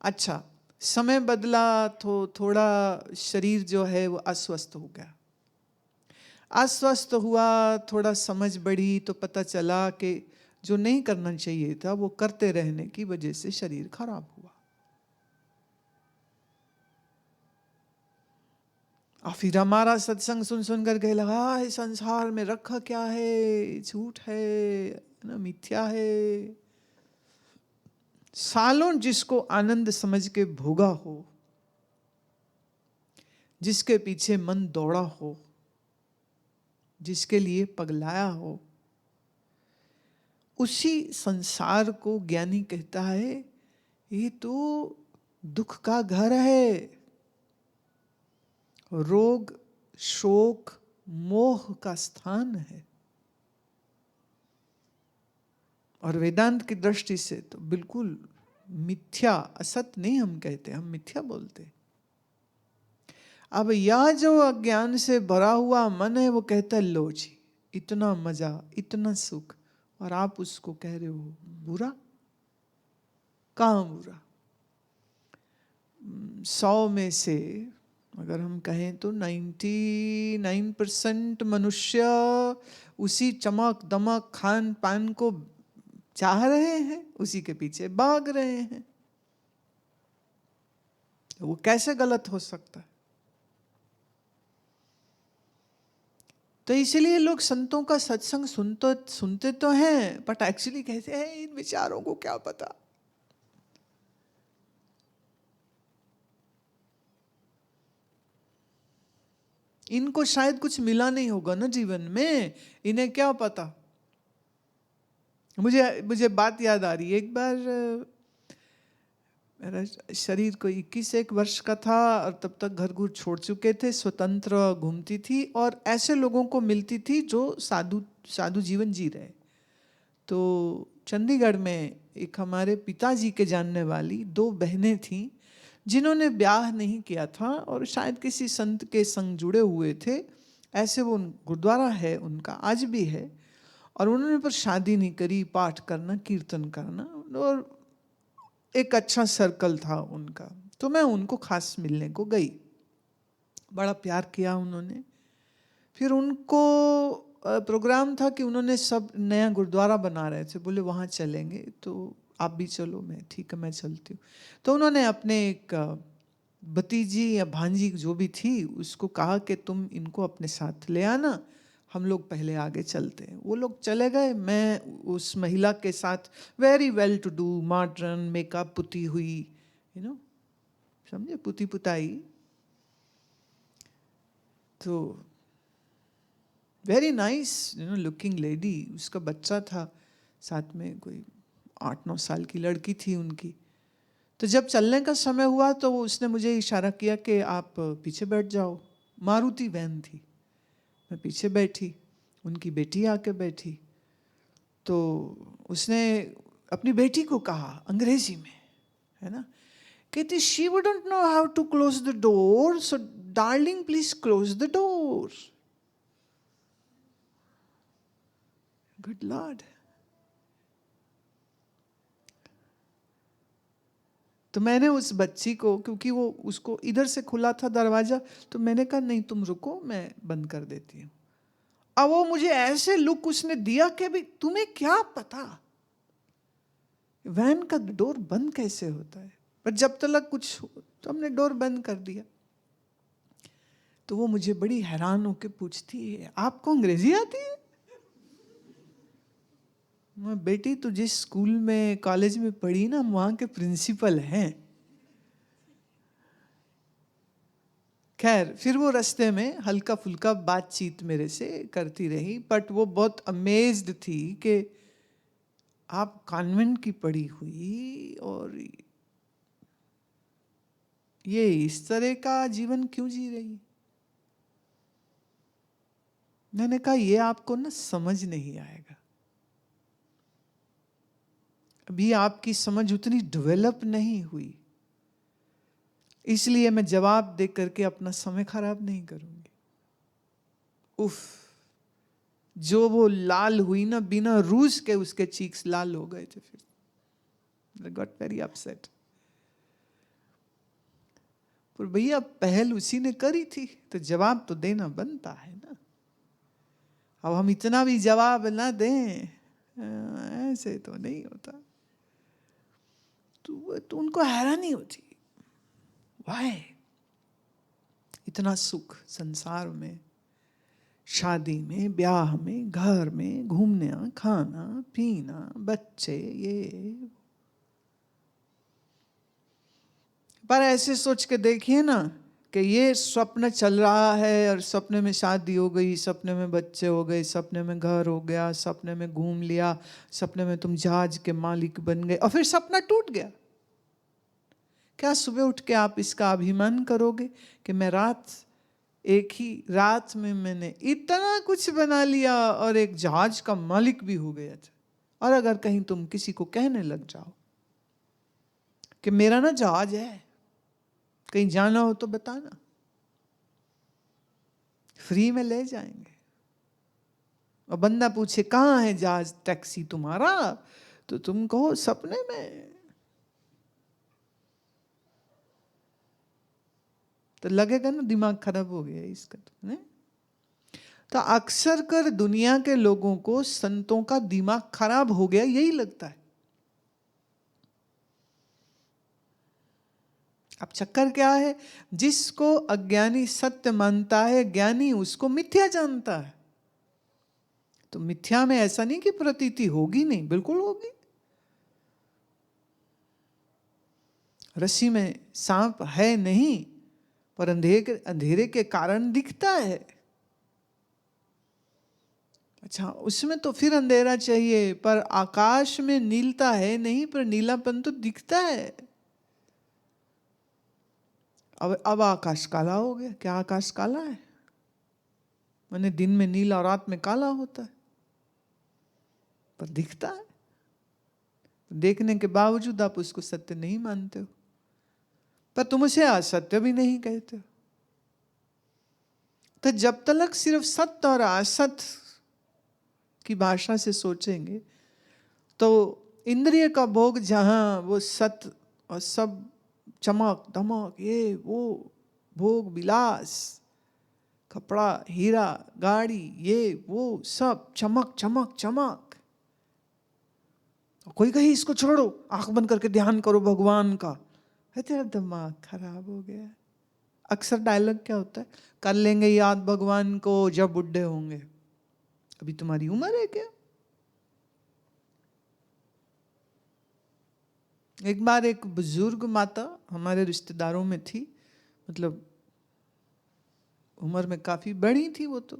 अच्छा, समय बदला तो थोड़ा शरीर जो है वो अस्वस्थ हो गया। अस्वस्थ हुआ, थोड़ा समझ बढ़ी तो पता चला कि जो नहीं करना चाहिए था वो करते रहने की वजह से शरीर खराब हुआ। और फिर हमारा सत्संग सुन सुन कर कहे लगा, इस संसार में रखा क्या है, झूठ है ना, मिथ्या है। सालों जिसको आनंद समझ के भोगा हो, जिसके पीछे मन दौड़ा हो, जिसके लिए पगलाया हो, उसी संसार को ज्ञानी कहता है ये तो दुख का घर है, रोग शोक मोह का स्थान है। और वेदांत की दृष्टि से तो बिल्कुल मिथ्या, असत नहीं हम कहते, हम मिथ्या बोलते। अब यह जो अज्ञान से भरा हुआ मन है वो कहता है लो जी इतना मजा इतना सुख, और आप उसको कह रहे हो बुरा। कहाँ बुरा? 100 में से अगर हम कहें तो 99% मनुष्य उसी चमक दमक खान पान को चाह रहे हैं, उसी के पीछे भाग रहे हैं। वो कैसे गलत हो सकता है? तो इसलिए लोग संतों का सत्संग सुनते तो हैं, बट एक्चुअली कहते हैं इन विचारों को क्या पता। इनको शायद कुछ मिला नहीं होगा ना जीवन में, इन्हें क्या पता। मुझे बात याद आ रही है, एक बार मेरा शरीर को 21 वर्ष का था और तब तक घर घुर छोड़ चुके थे, स्वतंत्र घूमती थी और ऐसे लोगों को मिलती थी जो साधु साधु जीवन जी रहे। तो चंडीगढ़ में एक हमारे पिताजी के जानने वाली 2 बहनें थीं जिन्होंने ब्याह नहीं किया था और शायद किसी संत के संग जुड़े हुए थे। ऐसे वो गुरुद्वारा है उनका, आज भी है, और उन्होंने पर शादी नहीं करी, पाठ करना कीर्तन करना, और एक अच्छा सर्कल था उनका। तो मैं उनको खास मिलने को गई, बड़ा प्यार किया उन्होंने। फिर उनको प्रोग्राम था कि उन्होंने सब नया गुरुद्वारा बना रहे थे, बोले वहाँ चलेंगे तो आप भी चलो। मैं ठीक है मैं चलती हूँ। तो उन्होंने अपने एक भतीजी या भांजी जो भी थी उसको कहा कि तुम इनको अपने साथ ले आना, हम लोग पहले आगे चलते हैं। वो लोग चले गए, मैं उस महिला के साथ very well to do modern makeup पुती हुई, समझे, पुती पुताई, तो वेरी नाइस लुकिंग लेडी। उसका बच्चा था साथ में, कोई 8-9 साल की लड़की थी उनकी। तो जब चलने का समय हुआ तो उसने मुझे इशारा किया कि आप पीछे बैठ जाओ। मारुति वैन थी, मैं पीछे बैठी, उनकी बेटी आके बैठी। तो उसने अपनी बेटी को कहा अंग्रेजी में, है ना, कहती she wouldn't know how to close the door, so darling please close the door. Good lord. तो मैंने उस बच्ची को, क्योंकि वो उसको इधर से खुला था दरवाजा, तो मैंने कहा नहीं तुम रुको मैं बंद कर देती हूँ। अब वो मुझे ऐसे लुक उसने दिया कि भी तुम्हें क्या पता वैन का डोर बंद कैसे होता है। पर जब तक कुछ तो हमने डोर बंद कर दिया। तो वो मुझे बड़ी हैरान होकर पूछती है आपको अंग्रेजी आती है? मैं बेटी तो जिस स्कूल में कॉलेज में पढ़ी ना वहां के प्रिंसिपल हैं। खैर फिर वो रास्ते में हल्का फुल्का बातचीत मेरे से करती रही, बट वो बहुत अमेज्ड थी कि आप कॉन्वेंट की पढ़ी हुई और ये इस तरह का जीवन क्यों जी रही। मैंने कहा ये आपको ना समझ नहीं आएगा, अभी आपकी समझ उतनी डेवलप नहीं हुई, इसलिए मैं जवाब दे करके अपना समय खराब नहीं करूंगी। उफ, जो वो लाल हुई ना, बिना रूस के उसके चीक्स लाल हो गए थे। फिर I got very upset. पर भैया पहल उसी ने करी थी, तो जवाब तो देना बनता है ना। अब हम इतना भी जवाब ना दें, ऐसे तो नहीं होता। तो उनको हैरानी होती, वाह इतना सुख संसार में, शादी में, ब्याह में, घर में, घूमने खाना पीना, बच्चे, ये। पर ऐसे सोच के देखिए ना कि ये स्वप्न चल रहा है, और सपने में शादी हो गई, सपने में बच्चे हो गए, सपने में घर हो गया, सपने में घूम लिया, सपने में तुम जहाज के मालिक बन गए, और फिर सपना टूट गया। क्या सुबह उठ के आप इसका अभिमान करोगे कि मैं एक ही रात में मैंने इतना कुछ बना लिया और एक जहाज का मालिक भी हो गया था? और अगर कहीं तुम किसी को कहने लग जाओ कि मेरा ना जहाज है, कहीं जाना हो तो बताना, फ्री में ले जाएंगे। और बंदा पूछे कहाँ है जहाज टैक्सी तुम्हारा, तो तुम कहो सपने में, तो लगेगा ना दिमाग खराब हो गया इसका, तो नहीं? तो अक्सर कर दुनिया के लोगों को संतों का दिमाग खराब हो गया यही लगता है। अब चक्कर क्या है, जिसको अज्ञानी सत्य मानता है, ज्ञानी उसको मिथ्या जानता है। तो मिथ्या में ऐसा नहीं कि प्रतीति होगी नहीं, बिल्कुल होगी। रस्सी में सांप है नहीं, पर अंधेरे के कारण दिखता है। अच्छा, उसमें तो फिर अंधेरा चाहिए, पर आकाश में नीलता है नहीं, पर नीलापन तो दिखता है। अब आकाश काला हो गया। क्या आकाश काला है? मैंने दिन में नीला और रात में काला होता है, पर दिखता है। देखने के बावजूद आप उसको सत्य नहीं मानते हो, पर तुम उसे असत्य भी नहीं कहते हो। तो जब तक सिर्फ सत्य और असत्य की भाषा से सोचेंगे, तो इंद्रिय का भोग जहां वो सत्य और सब चमक धमक ये वो भोग विलास, कपड़ा हीरा गाड़ी ये वो सब चमक चमक चमक, कोई कहे इसको छोड़ो, आंख बंद करके ध्यान करो भगवान का, है तेरा दिमाग खराब हो गया। अक्सर डायलॉग क्या होता है, कर लेंगे याद भगवान को जब बुढ़े होंगे। अभी तुम्हारी उम्र है क्या? एक बार एक बुजुर्ग माता हमारे रिश्तेदारों में थी, मतलब उम्र में काफी बड़ी थी वो, तो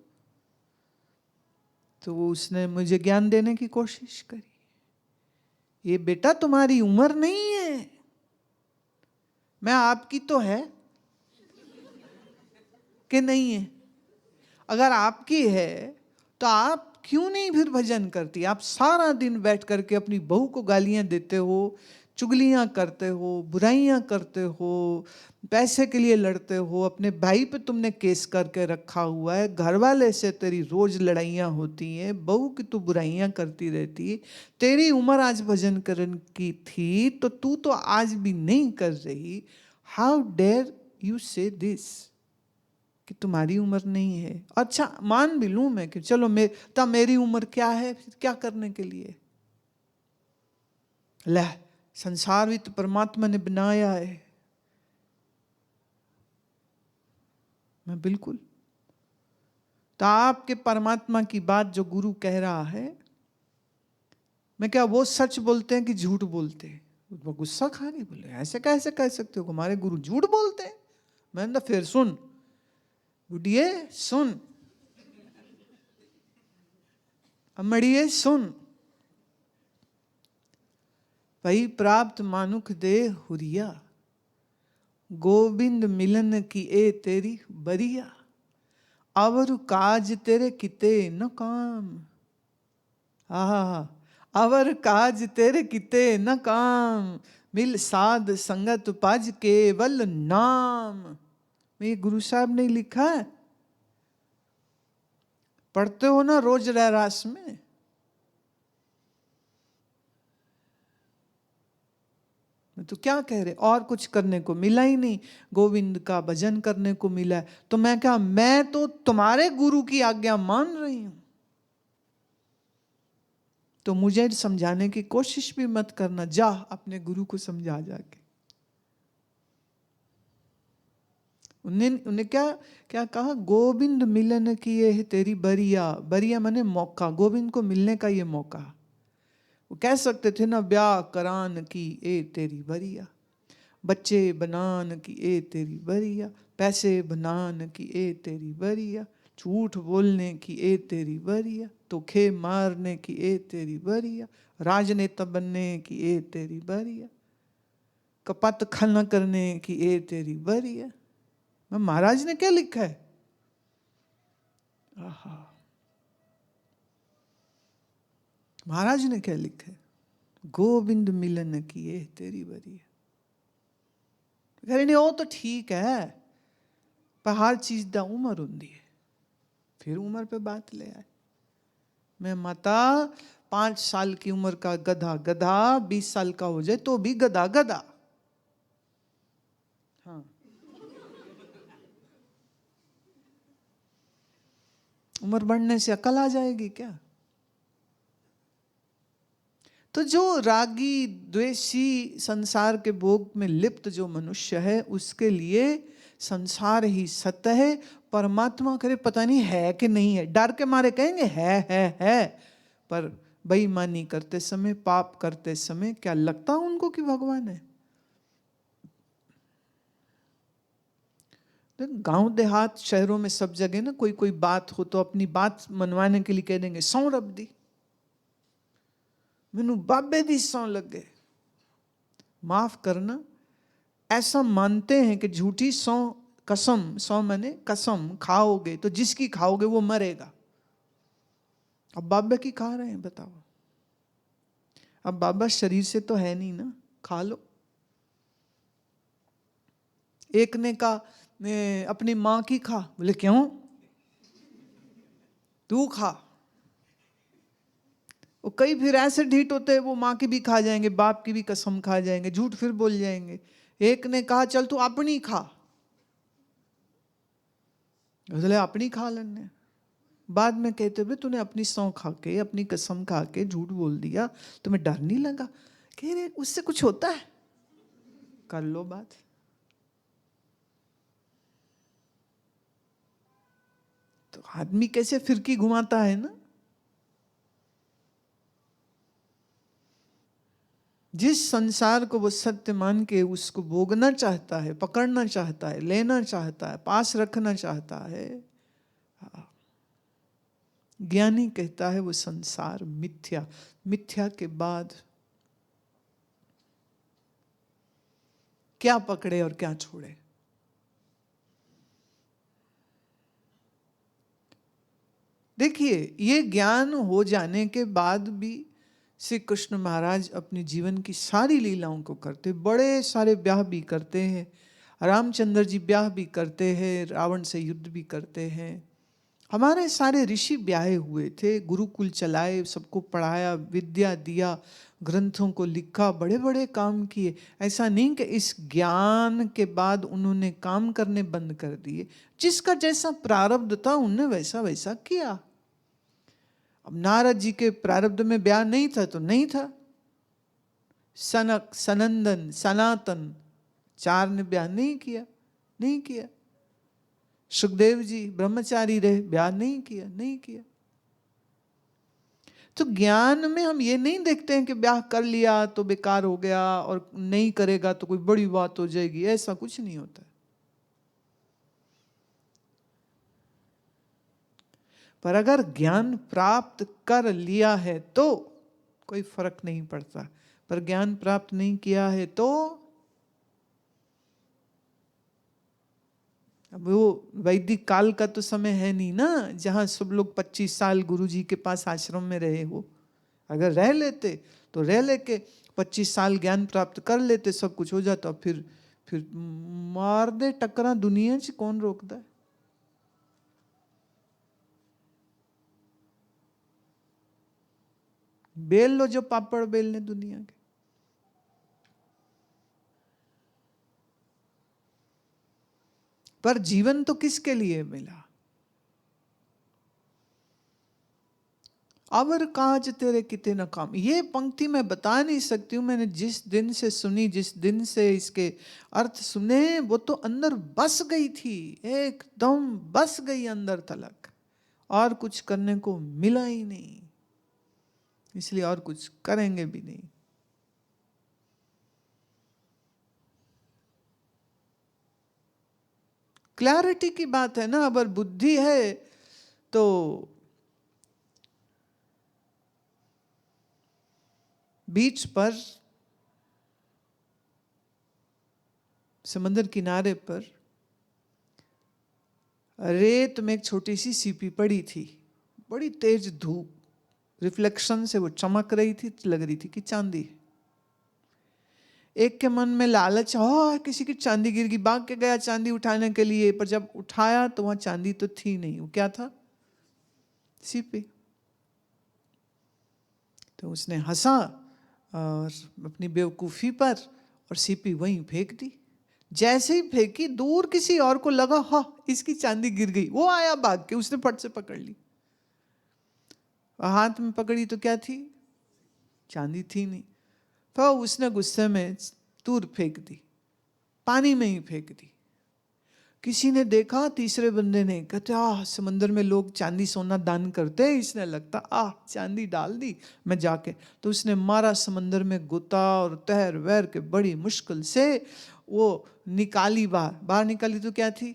वो उसने मुझे ज्ञान देने की कोशिश करी। ये बेटा तुम्हारी उम्र नहीं है, मैं आपकी तो है कि नहीं है? अगर आपकी है तो आप क्यों नहीं फिर भजन करती? आप सारा दिन बैठ करके अपनी बहू को गालियां देते हो, चुगलियां करते हो, बुराइयां करते हो, पैसे के लिए लड़ते हो, अपने भाई पे तुमने केस करके रखा हुआ है, घर वाले से तेरी रोज लड़ाइयां होती हैं, बहू की तू बुराइयां करती रहती। तेरी उम्र आज भजन करने की थी तो तू तो आज भी नहीं कर रही। हाउ डेयर यू से दिस कि तुम्हारी उम्र नहीं है? अच्छा मान भी लूं मैं कि चलो तब मेरी उम्र क्या है, फिर क्या करने के लिए? ले, संसार भी तो परमात्मा ने बनाया है। मैं बिल्कुल, तो आपके परमात्मा की बात जो गुरु कह रहा है, मैं क्या वो सच बोलते हैं कि झूठ बोलते हैं? वो गुस्सा खा के बोले ऐसे कैसे कह सकते हो, हमारे गुरु झूठ बोलते हैं? मैंने फिर सुन बुढ़िए सुन, अमड़िए सुन, वही प्राप्त मानुख दे हुरिया, गोविंद मिलन की ए तेरी बरिया, अवर काज तेरे किते न काम। अवर काज तेरे किते न काम, मिल साध संगत पाज केवल नाम। ये गुरु साहब ने लिखा है, पढ़ते हो ना रोज रहरास में। तो क्या कह रहे, और कुछ करने को मिला ही नहीं, गोविंद का भजन करने को मिला है, तो मैं क्या, मैं तो तुम्हारे गुरु की आज्ञा मान रही हूं, तो मुझे समझाने की कोशिश भी मत करना, जा अपने गुरु को समझा जाके। उन्हें उन्हें क्या क्या कहा, गोविंद मिलन की ये है तेरी बरिया, बरिया माने मौका, गोविंद को मिलने का ये मौका। वो कह सकते थे ना, ब्याह करान की ए तेरी बरिया, बच्चे बनान की ए तेरी बरिया, पैसे बनान की ए तेरी बरिया, झूठ बोलने की ए तेरी बरिया, धोखे मारने की ए तेरी बरिया, राजनेता बनने की ए तेरी बरिया, कपट खना करने की ए तेरी बरिया। महाराज ने क्या लिखा है? आहा, महाराज ने क्या लिखा है? गोविंद मिलन की ए तेरी बरिया। नहीं वो तो ठीक है, पर हर चीज दा उम्र होंगी है, फिर उम्र पे बात ले आए। मैं माता 5 साल की उम्र का गधा गधा 20 साल का हो जाए तो भी गधा गधा। हाँ, उम्र बढ़ने से अकल आ जाएगी क्या? तो जो रागी द्वेषी संसार के भोग में लिप्त जो मनुष्य है, उसके लिए संसार ही सत्य है, परमात्मा करे पता नहीं है कि नहीं है, डर के मारे कहेंगे है, पर बेईमानी करते समय, पाप करते समय क्या लगता उनको कि भगवान है? गांव देहात शहरों में सब जगह ना, कोई कोई बात हो तो अपनी बात मनवाने के लिए कह देंगे सौ रब दी, मैनू बाबे दी सौ लगे। माफ करना, ऐसा मानते हैं कि झूठी सौ, कसम, सौ माने कसम खाओगे तो जिसकी खाओगे वो मरेगा। अब बाबा की खा रहे हैं, बताओ। अब बाबा शरीर से तो है नहीं ना, खा लो। एक ने कहा अपनी मां की खा, बोले क्यों, तू खा। वो कई फिर ऐसे ढीठ होते हैं, वो माँ की भी खा जाएंगे, बाप की भी कसम खा जाएंगे, झूठ फिर बोल जाएंगे। एक ने कहा चल तू अपनी खा, बोले अपनी खा लेने। बाद में कहते हुए तूने अपनी सौं खा के, अपनी कसम खा के झूठ बोल दिया, तुम्हें डर नहीं लगा? कह रहे उससे कुछ होता है, कर लो बात। तो आदमी कैसे फिरकी घुमाता है ना, जिस संसार को वो सत्य मान के उसको भोगना चाहता है, पकड़ना चाहता है, लेना चाहता है, पास रखना चाहता है, ज्ञानी कहता है वो संसार मिथ्या, मिथ्या के बाद क्या पकड़े और क्या छोड़े। देखिए, ये ज्ञान हो जाने के बाद भी श्री कृष्ण महाराज अपने जीवन की सारी लीलाओं को करते, बड़े सारे ब्याह भी करते हैं, रामचंद्र जी ब्याह भी करते हैं, रावण से युद्ध भी करते हैं, हमारे सारे ऋषि ब्याहे हुए थे, गुरुकुल चलाए, सबको पढ़ाया, विद्या दिया, ग्रंथों को लिखा, बड़े बड़े काम किए। ऐसा नहीं कि इस ज्ञान के बाद उन्होंने काम करने बंद कर दिए, जिसका जैसा प्रारब्ध था उन्होंने वैसा वैसा किया। अब नारद जी के प्रारब्ध में ब्याह नहीं था तो नहीं था, सनक, सनंदन, सनातन 4 ने ब्याह नहीं किया, नहीं किया। सुखदेव जी ब्रह्मचारी रहे, ब्याह नहीं किया, नहीं किया। तो ज्ञान में हम ये नहीं देखते हैं कि ब्याह कर लिया तो बेकार हो गया और नहीं करेगा तो कोई बड़ी बात हो जाएगी, ऐसा कुछ नहीं होता है। पर अगर ज्ञान प्राप्त कर लिया है तो कोई फर्क नहीं पड़ता, पर ज्ञान प्राप्त नहीं किया है तो अब वो वैदिक काल का तो समय है नहीं ना, जहां सब लोग 25 साल गुरु जी के पास आश्रम में रहे हो। अगर रह लेते तो रह लेके 25 साल ज्ञान प्राप्त कर लेते, सब कुछ हो जाता, फिर मार दे टकरा दुनिया च कौन रोकता है। बेल लो जो पापड़ बेलने दुनिया के। पर जीवन तो किसके लिए मिला? अवर काज तेरे किते न काम। ये पंक्ति मैं बता नहीं सकती हूँ, मैंने जिस दिन से सुनी, जिस दिन से इसके अर्थ सुने, वो तो अंदर बस गई थी, एकदम बस गई अंदर तलक, और कुछ करने को मिला ही नहीं, इसलिए और कुछ करेंगे भी नहीं। क्लैरिटी की बात है ना। अगर बुद्धि है तो बीच पर, समंदर किनारे पर रेत में एक छोटी सी सीपी पड़ी थी, बड़ी तेज धूप, रिफ्लेक्शन से वो चमक रही थी, लग रही थी कि चांदी है। एक के मन में लालच, हो किसी की चांदी गिर गई, भाग के गया चांदी उठाने के लिए, पर जब उठाया तो वहां चांदी तो थी नहीं, वो क्या था? सीपी। तो उसने हंसा और अपनी बेवकूफ़ी पर, और सीपी वहीं फेंक दी। जैसे ही फेंकी, दूर किसी और को लगा हाँ इसकी चांदी गिर गई, वो आया भाग के, उसने फट से पकड़ ली, हाथ में पकड़ी तो क्या थी? चांदी थी नहीं। तो उसने गुस्से में दूर फेंक दी, पानी में ही फेंक दी। किसी ने देखा, तीसरे बंदे ने, कहते समंदर में लोग चांदी सोना दान करते हैं, इसने लगता चांदी डाल दी मैं जाके। तो उसने मारा समंदर में गोता, और तैर वैर के बड़ी मुश्किल से वो निकाली, बाहर निकाली तो क्या थी?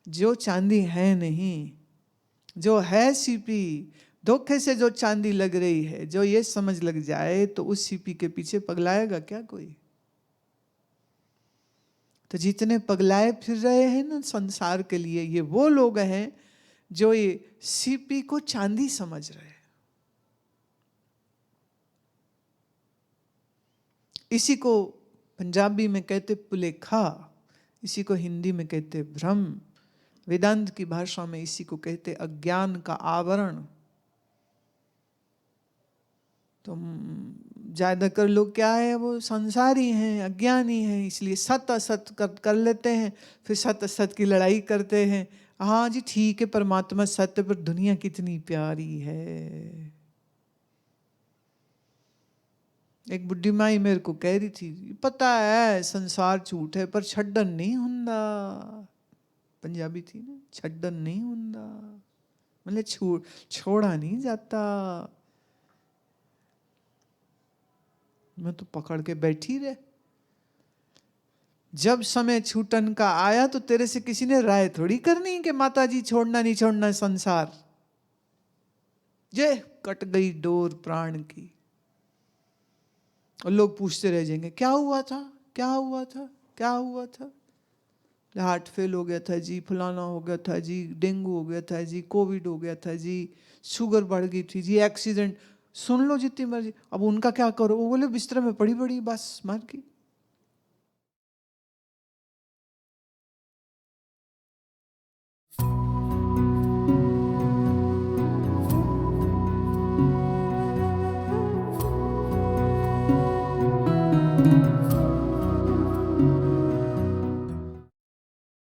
जो चांदी है नहीं, जो है सीपी। धोखे से जो चांदी लग रही है, जो ये समझ लग जाए तो उस सीपी के पीछे पगलाएगा क्या कोई? तो जितने पगलाए फिर रहे हैं ना संसार के लिए, ये वो लोग हैं जो ये सीपी को चांदी समझ रहे हैं। इसी को पंजाबी में कहते पुलेखा, इसी को हिंदी में कहते भ्रम, वेदांत की भाषा में इसी को कहते अज्ञान का आवरण। तो ज्यादातर लोग क्या है, वो संसारी हैं, अज्ञानी हैं, इसलिए सत असत कर लेते हैं, फिर सत असत की लड़ाई करते हैं। हाँ जी ठीक है, परमात्मा सत्य, पर दुनिया कितनी प्यारी है। एक बुढ़ी माई मेरे को कह रही थी, पता है संसार झूठ है पर छड्डन नहीं हुंदा। पंजाबी थी ना, छड्डन नहीं हुंदा, मतलब छोड़ा नहीं जाता। मैं तो पकड़ के बैठी रहे। जब समय छूटन का आया तो तेरे से किसी ने राय थोड़ी करनी कि माता जी छोड़ना नहीं छोड़ना संसार। जे कट गई डोर प्राण की, और लोग पूछते रह जाएंगे क्या हुआ था, क्या हुआ था, क्या हुआ था? हार्ट फेल हो गया था जी, फलाना हो गया था जी, डेंगू हो गया था जी, कोविड हो गया था जी, शुगर बढ़ गई थी जी, एक्सीडेंट। सुन लो जितनी मर्जी, अब उनका क्या करो? वो बोले बिस्तर में पड़ी बस मर गई।